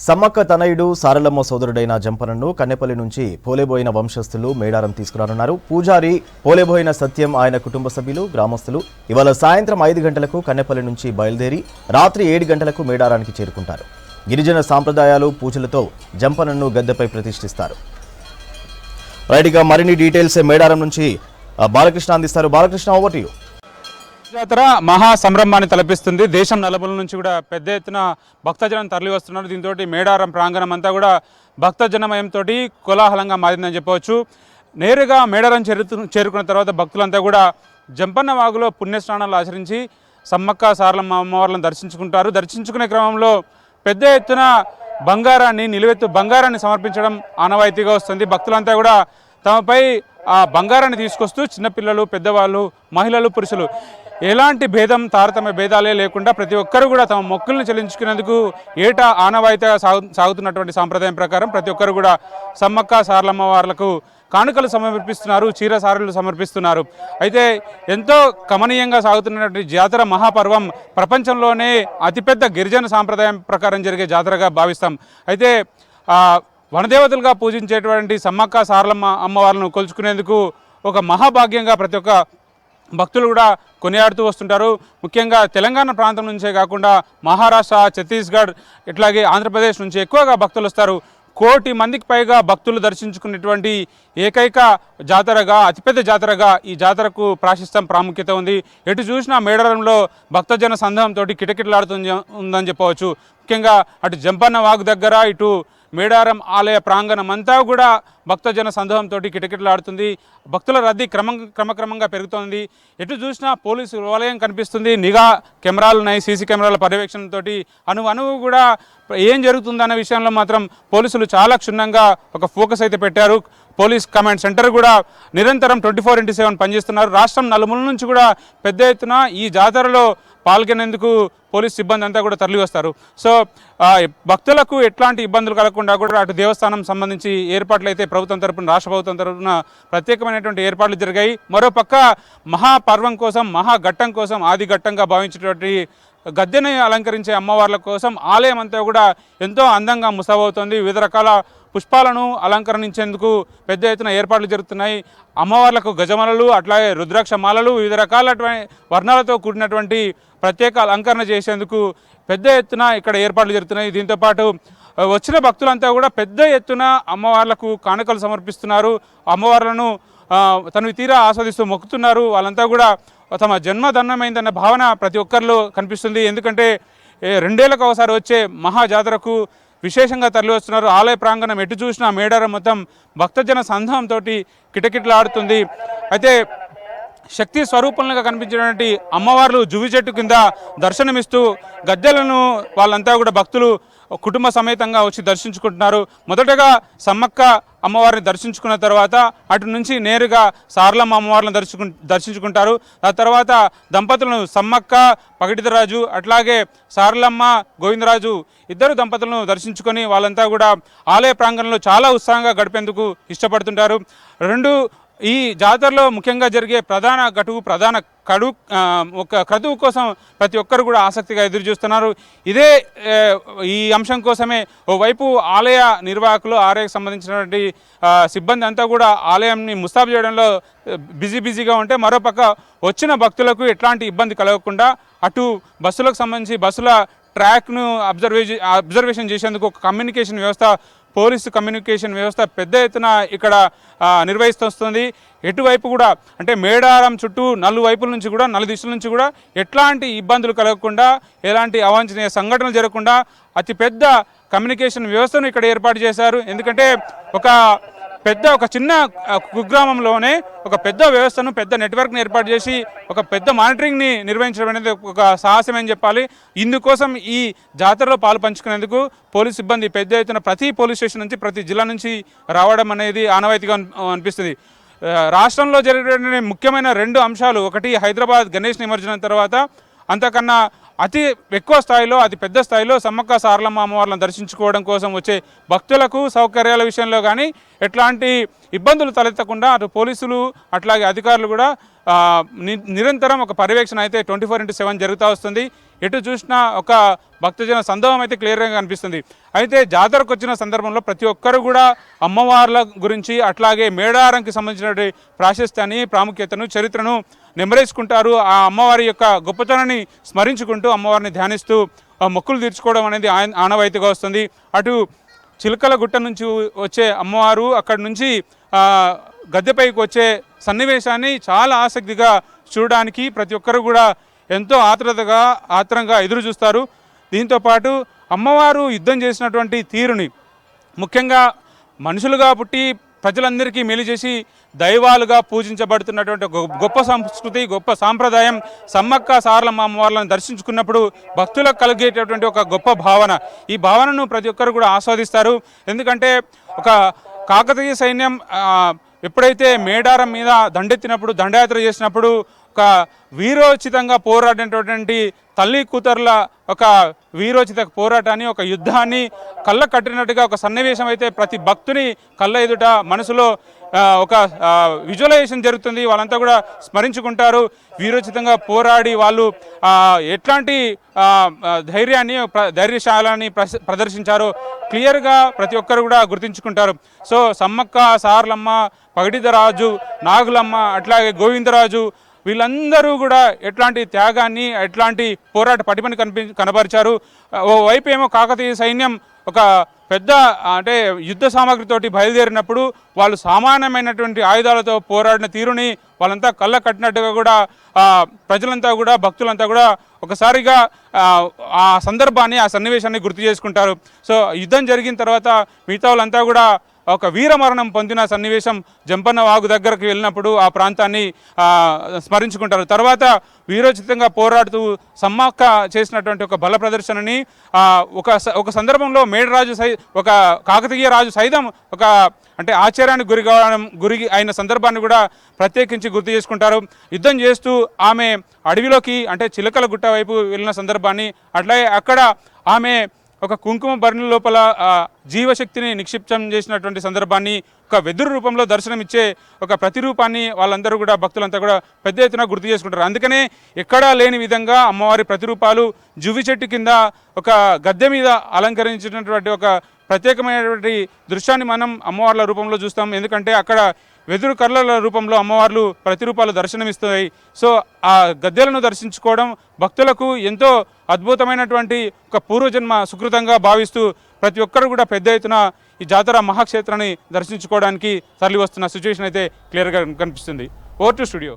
సమ్మక్క తనయుడు సారలమ్మ సోదరుడైన జంపనను కన్నెపల్లి నుంచి పోలేబోయిన వంశస్థులు మేడారం తీసుకురానున్నారు. పూజారి పోలేబోయిన సత్యం ఆయన కుటుంబ సభ్యులు గ్రామస్తులు ఇవాళ సాయంత్రం 5 గంటలకు కన్నెపల్లి నుంచి బయలుదేరి రాత్రి 7 గంటలకు మేడారానికి చేరుకుంటారు. గిరిజన సాంప్రదాయాలు పూజలతో జంపనను గద్దెపై ప్రతిష్ఠిస్తారు. రైట్గా మరిన్ని డీటెయిల్స్ మేడారం నుంచి బాలకృష్ణ అందిస్తారు. Balakrishna, over to you. జాతర మహా సంరంభాన్ని తలపిస్తుంది. దేశం నలుమూల నుంచి కూడా పెద్ద ఎత్తున భక్తజనం తరలి వస్తున్నారు. దీంతో మేడారం ప్రాంగణం అంతా కూడా భక్తజనమయంతో కోలాహలంగా మారిందని చెప్పవచ్చు. నేరుగా మేడారం చేరుకున్న తర్వాత భక్తులంతా కూడా జంపన్న వాగులో పుణ్యస్నానాలు ఆచరించి సమ్మక్క సారలమ్మ అమ్మవార్లను దర్శించుకుంటారు. దర్శించుకునే క్రమంలో పెద్ద ఎత్తున నిలువెత్తు బంగారాన్ని సమర్పించడం ఆనవాయితీగా వస్తుంది. భక్తులంతా కూడా తమపై ఆ బంగారాన్ని తీసుకొస్తూ చిన్నపిల్లలు, పెద్దవాళ్ళు, మహిళలు, పురుషులు ఎలాంటి తారతమ్య భేదాలే లేకుండా ప్రతి ఒక్కరు కూడా తమ మొక్కులను చెల్లించుకునేందుకు ఏటా ఆనవాయితీగా సాగుతున్నటువంటి సాంప్రదాయం ప్రకారం ప్రతి ఒక్కరు కూడా సమ్మక్క సారలమ్మ వార్లకు కానుకలు సమర్పిస్తున్నారు, చీర సారెలు సమర్పిస్తున్నారు. అయితే ఎంతో కమనీయంగా సాగుతున్నటువంటి జాతర మహాపర్వం ప్రపంచంలోనే అతిపెద్ద గిరిజన సాంప్రదాయం ప్రకారం జరిగే జాతరగా భావిస్తాం. అయితే వనదేవతలుగా పూజించేటువంటి సమ్మక్క సారలమ్మ అమ్మవార్లను కొలుచుకునేందుకు ఒక మహాభాగ్యంగా ప్రతి ఒక్క భక్తులు కూడా కొనియాడుతూ వస్తుంటారు. ముఖ్యంగా తెలంగాణ ప్రాంతం నుంచే కాకుండా మహారాష్ట్ర, ఛత్తీస్గఢ్ ఇట్లాగే ఆంధ్రప్రదేశ్ నుంచి ఎక్కువగా భక్తులు వస్తారు. 1 కోటి మందికి పైగా భక్తులు దర్శించుకునేటువంటి ఏకైక జాతరగా, అతిపెద్ద జాతరగా ఈ జాతరకు ప్రాముఖ్యత ఉంది. ఎటు చూసినా మేడారంలో భక్తజన సందోహంతో ఉందని చెప్పవచ్చు. ముఖ్యంగా అటు జంపన్న వాగు దగ్గర, ఇటు మేడారం ఆలయ ప్రాంగణం అంతా కూడా భక్తజన సందోహంతో కిటకిటలాడుతుంది. భక్తుల రద్దీ క్రమక్రమంగా పెరుగుతోంది. ఎటు చూసినా పోలీసు వలయం కనిపిస్తుంది. నిఘా కెమెరాలు ఉన్నాయి. సీసీ కెమెరాల పర్యవేక్షణతో అణువు కూడా ఏం జరుగుతుందన్న విషయంలో మాత్రం పోలీసులు చాలా క్షుణ్ణంగా ఒక ఫోకస్ అయితే పెట్టారు. పోలీస్ కమాండ్ సెంటర్ కూడా నిరంతరం 24/7 పనిచేస్తున్నారు. రాష్ట్రం నలుమూల నుంచి కూడా పెద్ద ఎత్తున ఈ జాతరలో పాల్గొనేందుకు పోలీస్ సిబ్బంది అంతా కూడా తరలి వస్తారు. సో భక్తులకు ఎట్లాంటి ఇబ్బందులు కలగకుండా కూడా అటు దేవస్థానం సంబంధించి ఏర్పాట్లు అయితే ప్రభుత్వం తరపున, రాష్ట్ర ప్రభుత్వం తరపున ప్రత్యేకమైనటువంటి ఏర్పాట్లు జరిగాయి. మరోపక్క మహాపర్వం కోసం, మహాఘట్టం కోసం, ఆది ఘట్టంగా భావించేటువంటి గద్దెని అలంకరించే అమ్మవార్ల కోసం ఆలయం అంతా కూడా ఎంతో అందంగా ముస్తాబవుతోంది. వివిధ రకాల పుష్పాలను అలంకరించేందుకు పెద్ద ఎత్తున ఏర్పాట్లు జరుగుతున్నాయి. అమ్మవార్లకు గజమాలలు, అట్లాగే రుద్రాక్ష మాలలు, వివిధ రకాల వర్ణాలతో కూడినటువంటి ప్రత్యేక అలంకరణ చేసేందుకు పెద్ద ఎత్తున ఇక్కడ ఏర్పాట్లు జరుగుతున్నాయి. దీంతోపాటు వచ్చిన భక్తులంతా కూడా పెద్ద ఎత్తున అమ్మవార్లకు కానుకలు సమర్పిస్తున్నారు. అమ్మవార్లను తను తీరా ఆస్వాదిస్తూ మొక్కుతున్నారు. వాళ్ళంతా కూడా తమ జన్మధన్యమైందన్న భావన ప్రతి ఒక్కరిలో కనిపిస్తుంది. ఎందుకంటే 2 ఏళ్లకు ఒకసారి వచ్చే మహాజాతరకు విశేషంగా తరలి వస్తున్నారు. ఆలయ ప్రాంగణం ఎటు చూసినా మేడారం మొత్తం భక్తజన సందోహంతో కిటకిటలాడుతుంది. అయితే శక్తి స్వరూపంగా కనిపించినటువంటి అమ్మవార్లు జువి చెట్టు కింద దర్శనమిస్తూ గద్దెలను వాళ్ళంతా కూడా భక్తులు కుటుంబ సమేతంగా వచ్చి దర్శించుకుంటున్నారు. మొదటగా సమ్మక్క అమ్మవారిని దర్శించుకున్న తర్వాత అటు నుంచి నేరుగా సారలమ్మ అమ్మవారిని దర్శించుకుంటారు. ఆ తర్వాత దంపతులను సమ్మక్క పగటిదరాజు, అట్లాగే సారలమ్మ గోవిందరాజు ఇద్దరు దంపతులను దర్శించుకొని వాళ్ళంతా కూడా ఆలయ ప్రాంగణంలో చాలా ఉత్సాహంగా గడిపేందుకు ఇష్టపడుతుంటారు. ఈ జాతరలో ముఖ్యంగా జరిగే ప్రధాన క్రతువు కోసం ప్రతి ఒక్కరు కూడా ఆసక్తిగా ఎదురు చూస్తున్నారు. ఈ అంశం కోసమే ఓవైపు ఆలయ నిర్వాహకులు, ఆలయకు సంబంధించినటువంటి సిబ్బంది అంతా కూడా ఆలయాన్ని ముస్తాబు చేయడంలో బిజీగా ఉంటే, మరోపక్క వచ్చిన భక్తులకు ఎట్లాంటి ఇబ్బంది కలగకుండా అటు బస్సులకు సంబంధించి బస్సుల ట్రాక్ను అబ్జర్వేషన్ చేసేందుకు ఒక పోలీసు కమ్యూనికేషన్ వ్యవస్థ పెద్ద ఎత్తున ఇక్కడ నిర్వహిస్తోంది. ఎటువైపు కూడా అంటే మేడారం చుట్టూ 4 వైపుల నుంచి కూడా, 4 దిశల నుంచి కూడా ఎట్లాంటి ఇబ్బందులు కలగకుండా, ఎలాంటి అవాంఛనీయ సంఘటనలు జరగకుండా అతిపెద్ద కమ్యూనికేషన్ వ్యవస్థను ఇక్కడ ఏర్పాటు చేశారు. ఎందుకంటే ఒక చిన్న కుగ్రామంలోనే ఒక పెద్ద వ్యవస్థను, పెద్ద నెట్వర్క్ని ఏర్పాటు చేసి ఒక పెద్ద మానిటరింగ్ని నిర్వహించడం అనేది ఒక సాహసం అని చెప్పాలి. ఇందుకోసం ఈ జాతరలో పాలు పంచుకునేందుకు పోలీస్ సిబ్బంది పెద్ద ఎత్తున ప్రతి పోలీస్ స్టేషన్ నుంచి, ప్రతి జిల్లా నుంచి రావడం అనేది ఆనవాయితీగా అనిపిస్తుంది. రాష్ట్రంలో జరిగే ముఖ్యమైన 2 అంశాలు, ఒకటి హైదరాబాద్ గణేష్ నిమజ్జనం తర్వాత అంతకన్నా అతి ఎక్కువ స్థాయిలో, అతి పెద్ద స్థాయిలో సమ్మక్క సారలమ్మ అమ్మవార్లను దర్శించుకోవడం కోసం వచ్చే భక్తులకు సౌకర్యాల విషయంలో కానీ ఎట్లాంటి ఇబ్బందులు తలెత్తకుండా అటు పోలీసులు అట్లాగే అధికారులు కూడా నిరంతరం ఒక పర్యవేక్షణ అయితే 24/7 జరుగుతూ వస్తుంది. ఎటు చూసినా ఒక భక్తజన సందోహం అయితే క్లియర్గా కనిపిస్తుంది. అయితే జాతరకు వచ్చిన సందర్భంలో ప్రతి ఒక్కరు కూడా అమ్మవార్ల గురించి అట్లాగే మేడారంకి సంబంధించిన ప్రాశస్త్యాన్ని, ప్రాముఖ్యతను, చరిత్రను నెమరేసుకుంటారు. ఆ అమ్మవారి యొక్క గొప్పతనాన్ని స్మరించుకుంటూ అమ్మవారిని ధ్యానిస్తూ మొక్కులు తీర్చుకోవడం అనేది ఆనవాయితీగా వస్తుంది. అటు చిలకల గుట్ట నుంచి వచ్చే అమ్మవారు అక్కడి నుంచి గద్దెపైకి వచ్చే సన్నివేశాన్ని చాలా ఆసక్తిగా చూడడానికి ప్రతి ఒక్కరు కూడా ఎంతో ఆత్రంగా ఎదురు చూస్తారు. దీంతోపాటు అమ్మవారు యుద్ధం చేసినటువంటి తీరుని, ముఖ్యంగా మనుషులుగా పుట్టి ప్రజలందరికీ మేలు చేసి దైవాలుగా పూజించబడుతున్నటువంటి గొప్ప సంస్కృతి, గొప్ప సాంప్రదాయం సమ్మక్క సారలమ్మ అమ్మవార్లను దర్శించుకున్నప్పుడు భక్తులకు కలిగేటటువంటి ఒక గొప్ప భావన. ఈ భావనను ప్రతి ఒక్కరు కూడా ఆస్వాదిస్తారు. ఎందుకంటే ఒక కాకతీయ సైన్యం ఎప్పుడైతే మేడారం మీద దండెత్తినప్పుడు, దండయాత్ర చేసినప్పుడు ఒక వీరోచితంగా పోరాడినటువంటి తల్లి కూతుర్ల ఒక వీరోచిత పోరాటాన్ని, ఒక యుద్ధాన్ని కళ్ళ కట్టినట్టుగా ఒక సన్నివేశం అయితే ప్రతి భక్తుని కళ్ళ ఎదుట మనసులో ఒక విజువలైజేషన్ జరుగుతుంది. వాళ్ళంతా కూడా స్మరించుకుంటారు. వీరోచితంగా పోరాడి వాళ్ళు ఎట్లాంటి ధైర్యశాలని ప్రదర్శించారో క్లియర్గా ప్రతి ఒక్కరు కూడా గుర్తించుకుంటారు. సో సమ్మక్క సారలమ్మ, పగడిదరాజు, నాగులమ్మ, అట్లాగే గోవిందరాజు వీళ్ళందరూ కూడా ఎట్లాంటి త్యాగాన్ని, ఎట్లాంటి పోరాట పటిమని కనబరిచారు. ఓవైపు ఏమో కాకతీయ సైన్యం ఒక పెద్ద అంటే యుద్ధ సామాగ్రితోటి బయలుదేరినప్పుడు వాళ్ళు సామాన్యమైనటువంటి ఆయుధాలతో పోరాడిన తీరుని వాళ్ళంతా కళ్ళ కట్టినట్టుగా కూడా ప్రజలంతా కూడా, భక్తులంతా కూడా ఒకసారిగా ఆ సందర్భాన్ని, ఆ సన్నివేశాన్ని గుర్తు చేసుకుంటారు. సో యుద్ధం జరిగిన తర్వాత మిగతా వాళ్ళంతా కూడా ఒక వీరమరణం పొందిన సన్నివేశం జంపన్న వాగు దగ్గరకు వెళ్ళినప్పుడు ఆ ప్రాంతాన్ని స్మరించుకుంటారు. తర్వాత వీరోచితంగా పోరాడుతూ సమ్మక్క చేసినటువంటి ఒక బల ప్రదర్శనని ఒక సందర్భంలో మేడరాజు ఒక కాకతీయ రాజు సైతం ఒక అంటే ఆశ్చర్యానికి గురి అయిన సందర్భాన్ని కూడా ప్రత్యేకించి గుర్తు చేసుకుంటారు. యుద్ధం చేస్తూ ఆమె అడవిలోకి అంటే చిలకల గుట్ట వైపు వెళ్ళిన సందర్భాన్ని, అట్లాగే అక్కడ ఆమె ఒక కుంకుమ భరణి లోపల జీవశక్తిని నిక్షిప్తం చేసినటువంటి సందర్భాన్ని, ఒక వెదురు రూపంలో దర్శనమిచ్చే ఒక ప్రతిరూపాన్ని వాళ్ళందరూ కూడా, భక్తులంతా కూడా పెద్ద ఎత్తున గుర్తు చేసుకుంటారు. అందుకనే ఎక్కడా లేని విధంగా అమ్మవారి ప్రతిరూపాలు జువ్వి చెట్టు కింద ఒక గద్దె మీద అలంకరించినటువంటి ఒక ప్రత్యేకమైనటువంటి దృశ్యాన్ని మనం అమ్మవార్ల రూపంలో చూస్తాం. ఎందుకంటే అక్కడ వెదురు కర్రల రూపంలో అమ్మవార్లు ప్రతిరూపాలు దర్శనమిస్తాయి. సో ఆ గద్దెలను దర్శించుకోవడం భక్తులకు ఎంతో అద్భుతమైనటువంటి ఒక పూర్వజన్మ సుకృతంగా భావిస్తూ ప్రతి ఒక్కరు కూడా పెద్ద ఎత్తున ఈ జాతర మహాక్షేత్రాన్ని దర్శించుకోవడానికి తరలి వస్తున్న సిచ్యువేషన్ అయితే క్లియర్గా కనిపిస్తుంది. Over to studio.